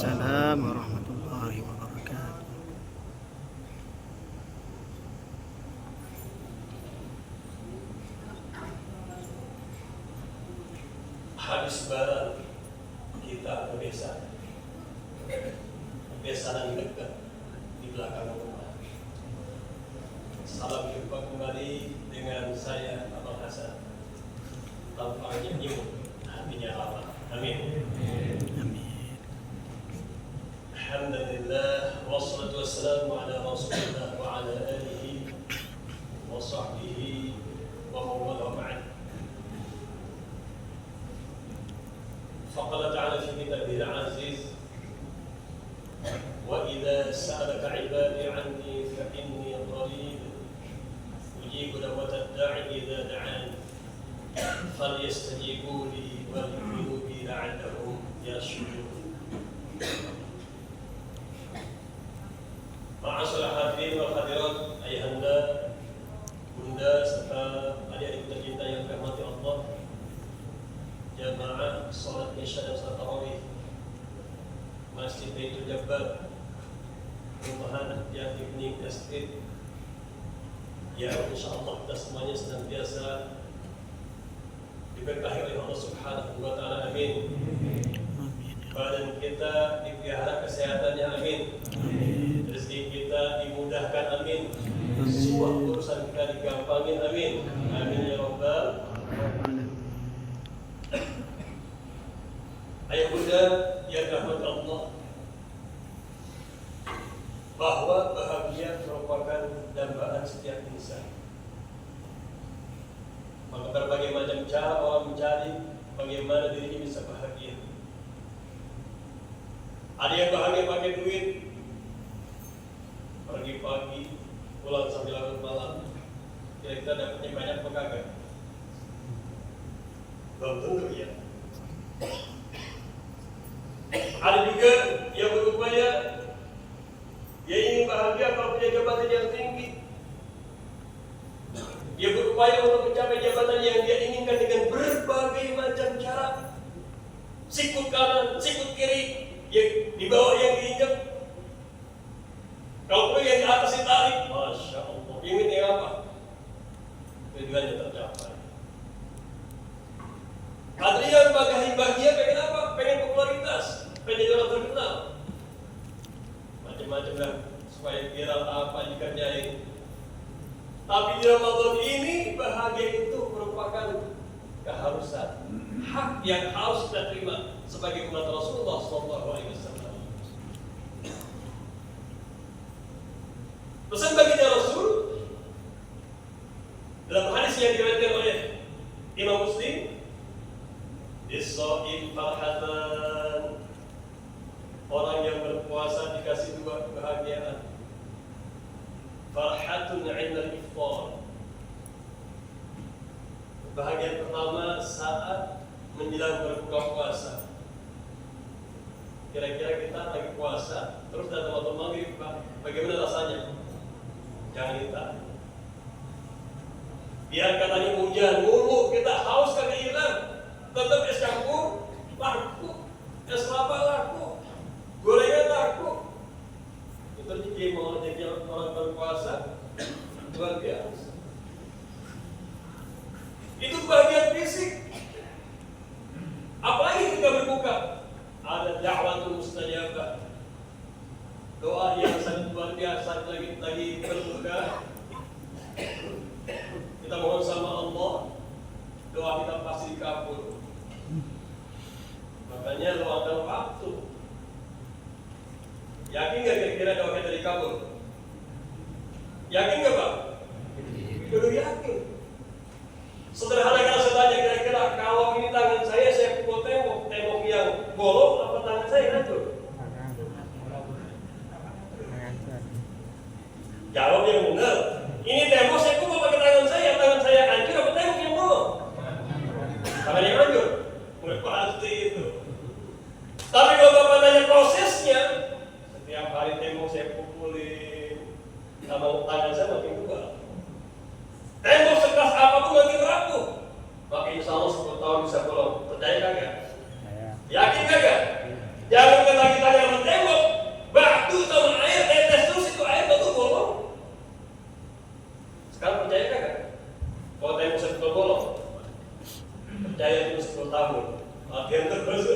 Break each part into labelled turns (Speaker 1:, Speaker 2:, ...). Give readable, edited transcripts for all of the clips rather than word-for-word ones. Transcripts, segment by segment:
Speaker 1: Waalaikumsalam warahmatullahi wabarakatuh.
Speaker 2: Habis barang kita kebiasaan dekat di belakang rumah. Salam jumpa kembali dengan saya Abang Hasan. Tampaknya nyemuk, hatinya lama. Amin.
Speaker 1: Amin.
Speaker 2: Alhamdulillah, wassalatu wassalamu ala Rasulillah wa ala alihi wa sahbihi wa mawala ma'an. فقال تعالى في كتابه العزيز وإذا سألك عبادي عني فإني قريب أجيب دعوة الداعي إذا دعان فليستجيبوا لي وليؤمنوا بي لعلهم يرشدون. Ma'asyiral hadirin wal hadirat, ayahanda, bunda serta adik-adik tercinta yang dirahmati Allah, jamaah salat Isya dan salat tarawih Masjid Baitul Jabbar, Perumahan Jati Bening Estate, yang insyaallah kita semuanya senantiasa diberkahi oleh Allah Subhanahu wa taala. Amin. Badan kita dipelihara kesehatannya, amin. Rezeki kita dimudahkan, amin. Semua urusan kita digampangin, amin. Amin ya rabbal alamin. Ayah bunda yang dirahmati Allah, bahwa bahagia merupakan dambaan setiap insan. Maka berbagai macam cara orang mencari bagaimana dirinya bisa bahagia. Ada yang bahagia pakai duit, pergi pagi, pulang sampai larut malam. Kira-kira dapatnya banyak apa kagak? Belum tentu ya. Ada juga yang berupaya dia ingin bahagia kalau punya jabatan yang tinggi. Dia berupaya untuk mencapai jabatan yang dia inginkan dengan berbagai macam cara. Sikut kanan, sikut kiri, yang di bawah yang diinjak. Kalau perlu yang di atas ditarik, Masya Allah. Inginnya apa? Tujuannya tercapai. Ada yang bahagia pengen apa? Pengen popularitas, pengen jadi orang terkenal. Macam-macam lah, supaya viral apa dikerjain. Tapi di Ramadan ini bahagia itu merupakan keharusan, hak yang harus kita terima sebagai umat Rasulullah SAW. Pesan baginda Rasul dalam hadis yang diriwayatkan oleh Imam Muslim, Is-shaim farhatan, orang yang berpuasa dikasih dua kebahagiaan. Farhatun 'inda al-iftar, bahagian pertama saat menjelang berbuka puasa. Kira-kira kita lagi puasa, terus datang waktu maghrib, bagaimana rasanya? Jangan ditahan. Biar katanya hujan mulu, kita haus kagak hilang. Tetap es campur laku, es kelapa laku, gorengan laku. Itu rezeki mau rezeki orang berpuasa luar biasa. Itu bagian fisik. Apalagi ketika berbuka, ada da'watul mustajabah, doa yang sangat luar biasa. Lagi berbuka, kita mohon sama Allah, doa kita pasti dikabul. Makanya luangkan waktu. Yakin nggak kira-kira doa kita dikabul? Yakin nggak Pak? Kudu yakin. Sederhana kalau saya tanya, kira-kira kalau ini tangan saya pukul tembok yang bolong, apa tangan saya hancur? Jawab yang benar. Ini tembok saya pukul pakai tangan saya hancur, apa tembok yang bolong? Tangan yang hancur. Pasti itu. Tapi kalau Bapak tanya prosesnya, setiap hari tembok saya pukulin, sama tangan saya makin kuat. Tembok sekeras apapun makin rapuh. Maka insya Allah 10 tahun bisa bolong. Percaya kagak? Yakin kagak? Jangan kita saya itu 10 tahun. Latihan terus.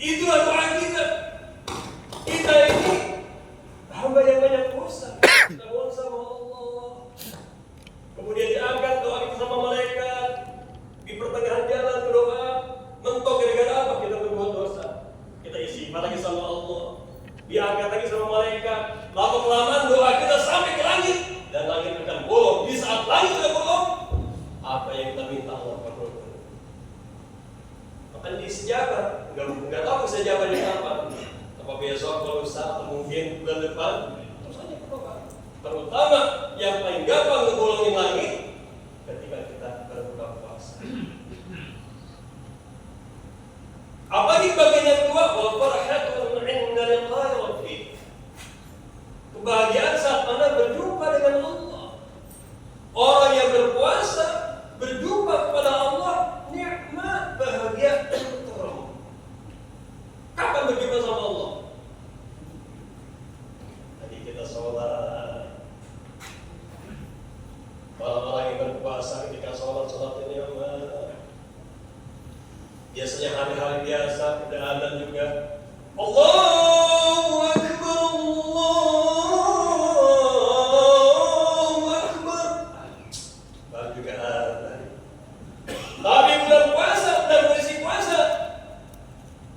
Speaker 2: Itulah doa kita. Kita ini hamba yang banyak dosa. Kita mohon sama Allah. Kemudian diangkat doa kita sama malaikat. Di pertengahan jalan berdoa. Mentok gara-gara apa? Kita berbuat dosa. Kita isi lagi sama Allah. Diangkat lagi sama malaikat. Lama kelamaan doa kita sampai ke langit. Dan langit akan bolong. Di saat langit sudah bolong, apa yang kita minta Allah kabulkan. Maka disejabah. Enggak tahu sejabahnya apa. Apa besok, kalau lusa, mungkin bulan depan. Terus aja berdoa. Terutama yang paling gampang ngebolongin langit ketika kita berbuka puasa. Apalagi bagian yang kedua, wal farhatu 'inda liqa'i rabbih. Kebahagiaan saat Anda berjumpa dengan Allah. Orang yang berpuasa berjumpa kepada Allah, nikmat, bahagia, tenteram. Kapan berjumpa sama Allah? Tadi kita sholat. Orang-orang yang berpuasa ketika sholat ini biasanya hari-hari biasa kita adzan juga. Allahu Akbar, Allahu Akbar. Baru juga adzan. Tapi bulan puasa dan mengisi puasa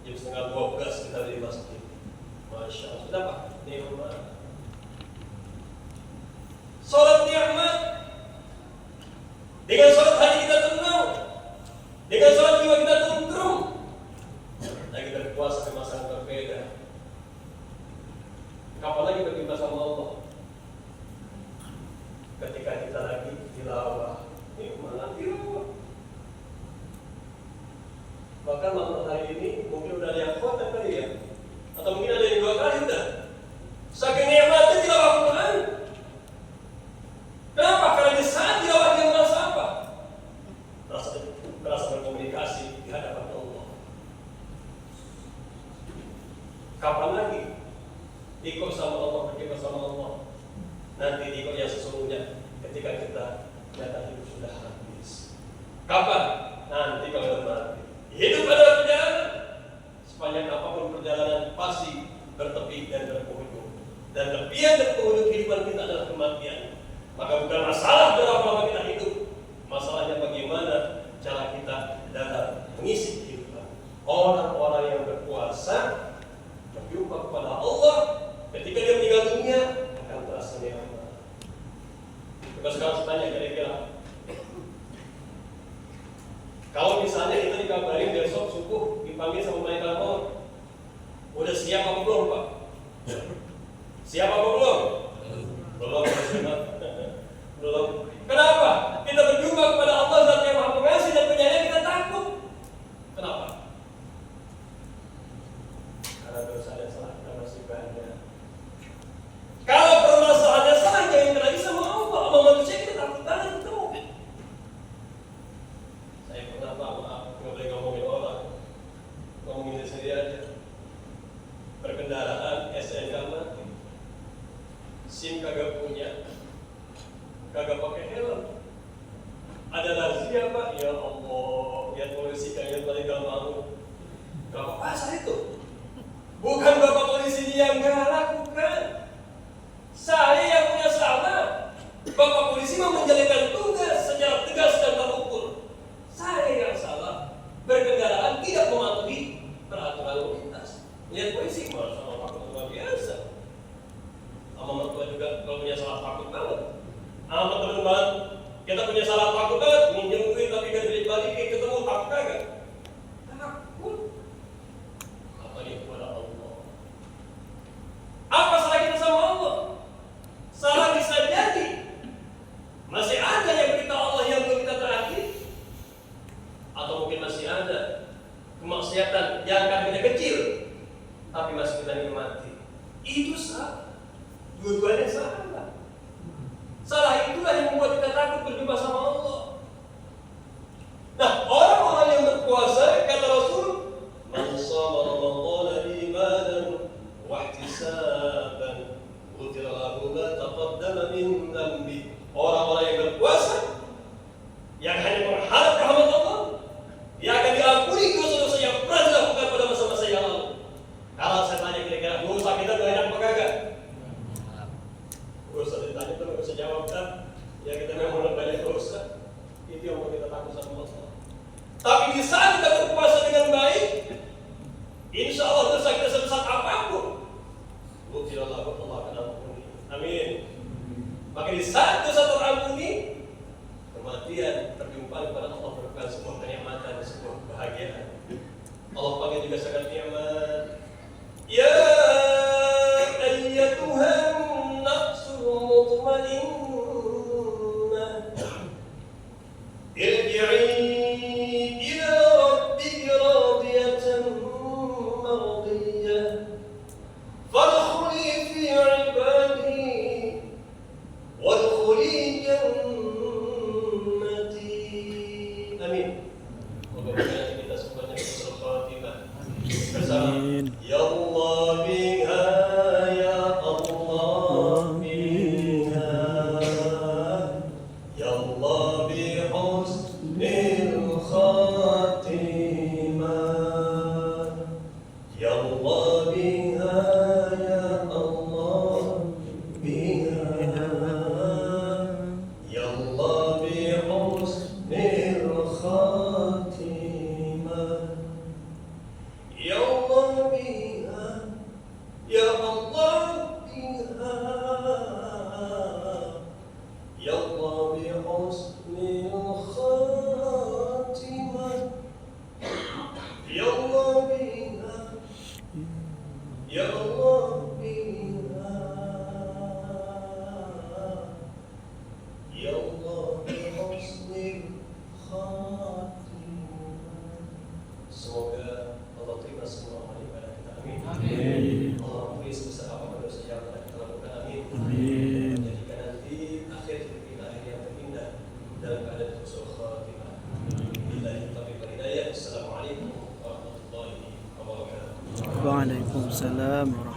Speaker 2: jam 11:30 kita di masjid. Masya Allah, sudah Pak, nikmat. Sholat nikmat. Dengan sholat hati kita tenang. Dengan sholat jiwa kita tenteram. Lagi berpuasa di masa yang berbeda. Kapan lagi berjumpa sama Allah? Ketika kita lagi tilawah, nikmat tilawah. Bahkan malam hari ini mungkin udah ada yang khotam kali ya, atau mungkin ada yang 2 kali udah. Saking nikmatnya tilawah Quran. Kenapa? Karena di saat tilawah dia merasa apa? Merasa berkomunikasi di hadapan Allah. Kapan lagi ikut sama Allah, berjumpa sama Allah? Nanti ikut yang sesungguhnya ketika kita data hidup sudah habis. Kapan? Nanti kalau sudah mati. Hidup adalah perjalanan. Sepanjang apapun perjalanan pasti bertepi dan berpenghujung. Dan tepian dan penghujung kehidupan kita adalah kematian. Maka bukan masalah berapa lama kita hidup. Masalahnya bagaimana cara kita dalam mengisi kehidupan. Orang-orang yang berpuasa berjumpa kepada Allah ketika dia meninggal dunia akan terasa nikmat. Coba sekarang saya tanya kira-kira, kalau misalnya kita dikabarin besok subuh dipanggil sama malaikat maut, udah siap apa belum Pak? Siap apa belum? Belum. Belum. Kenapa? Kita berjumpa kepada Allah Zat yang Maha Pengasih dan Penyayang, kita takut. Kenapa? Karena dosa dan salah kita masih banyak. Kalau permasalahannya salah, jangan lagi sama Allah. Sama manusia kita takut banget ketemu. Saya pernah maaf, nggak boleh ngomongin orang, ngomongin diri sendiri aja. Berkendaraan SNK mati, SIM kagak punya, kagak pakai helm. Ada razia Pak, ya Allah, lihat polisi kalian paling gak mau. Bapak pasar itu, bukan bapak polisi yang galak, bukan. Saya yang punya salah. Bapak polisi mau menjalankan tugas secara tegas dan terukur. Saya yang salah, berkendaraan tidak mematuhi peraturan lalu lintas. Lihat polisi malah sama takut luar biasa. Sama mertua juga kalau punya salah takut banget. Sama teman-teman kita punya salah takut banget, minjem duit tapi gak dibalikin, ketemu takut kagak? Takut. Apalagi kepada Allah. Apa salah kita sama Allah? Salah bisa jadi masih ada yang berita Allah yang belum kita taati, atau mungkin masih ada kemaksiatan yang kadang-kadang kecil tapi masih kita nikmati. Itu salah. Dua-duanya salah. Salah itulah yang membuat kita takut berjumpa sama Allah. Nah, orang-orang yang berpuasa, kata Rasul, man shama ramadhana imanan wa ihtisaban ghufira lahu ma taqaddama min dhanbi. Orang-orang yang berpuasa yang hanya mengharap rahmat Allah, kita berpuasa dengan baik, insya Allah dosa kita sebesar apapun, Allah akan ampuni. Amin. Maka di saat dosa terampuni, kematian terjumpa kepada Allah merupakan sebuah kenikmatan, sebuah kebahagiaan. Allah panggil juga sangat nikmat. Ya ayyatuhan nafsul mutmainnah, irji'i ila rabbiki radiyatan mardiyah, fadkhuli fi ibadi wadkhuli jannati. Amin. Moga-moga kita semuanya husnul khatimah bersama. Ya Allah biha, ya Allah biha, ya Allah bi husnil khatimah, ya Allah biha, ya Allah biha, ya Allah bi husnil khatimah, ya Allah biha, ya Allah biha, ya Allah bi husnil khatimah, ya Allah biha, ya Allah biha, ya Allah bi husnil khatimah. Semoga Allah terima semua amal ibadah kita. Amin.
Speaker 1: Amin.
Speaker 2: Allah ampuni sebesar apapun dosa yang telah kita lakukan. Amin.
Speaker 1: Amin.
Speaker 2: Menjadikan nanti akhir kita akhir yang terindah dalam keadaan husnul khatimah. Billahi taufiq wal hidayah. Assalamualaikum warahmatullahi wabarakatuh.
Speaker 1: Waalaikumsalam warahmatullahi